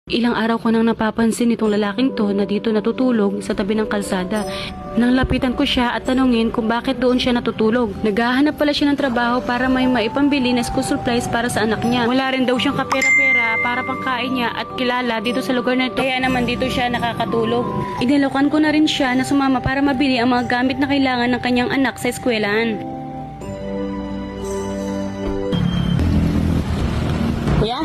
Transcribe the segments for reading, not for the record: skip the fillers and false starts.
Ilang araw ko nang napapansin itong lalaking to na dito natutulog sa tabi ng kalsada. Nang lapitan ko siya at tanungin kung bakit doon siya natutulog. Naghahanap pala siya ng trabaho para may maipambili na school supplies para sa anak niya. Wala rin daw siyang kapera-pera para pangkain niya at kilala dito sa lugar na ito. Kaya naman dito siya nakakatulog. Inilokan ko na rin siya na sumama para mabili ang mga gamit na kailangan ng kanyang anak sa eskwelahan. Kuya?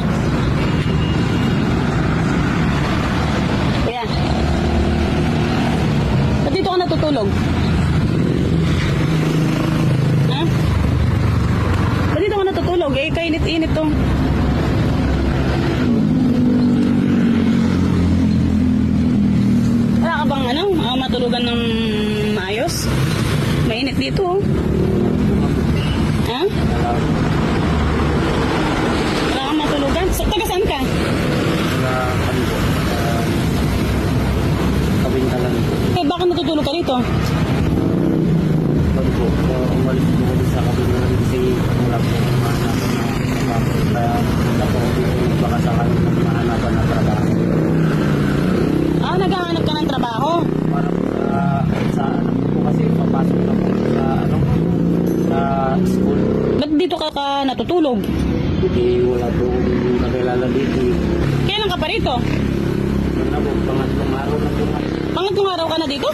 Kuya? Ba't dito ka natutulog? Ha? Ba't dito ka natutulog? Eh, kainit-init to. Wala ka bang matulugan ng maayos? Mainit dito, oh. Ha? Wala kang matulugan? Taga saan ka? Sa kanto, kabintalan po. Eh, bakit natutulog ka dito? Kanto, umalis po kami sa kabintalan kasi wala po mahanap na trabaho. Kaya wala po dito baka sakali na mahanapan na trabaho. Ah, naghahanap ka ng trabaho? Para po sa anak ko kasi papasok na po sa school. Ba't dito ka natutulog? Hindi wala po nakilala dito. Kailan ka pa rito? Ano po, pangatlong araw na po. Pangatlong araw ka na dito?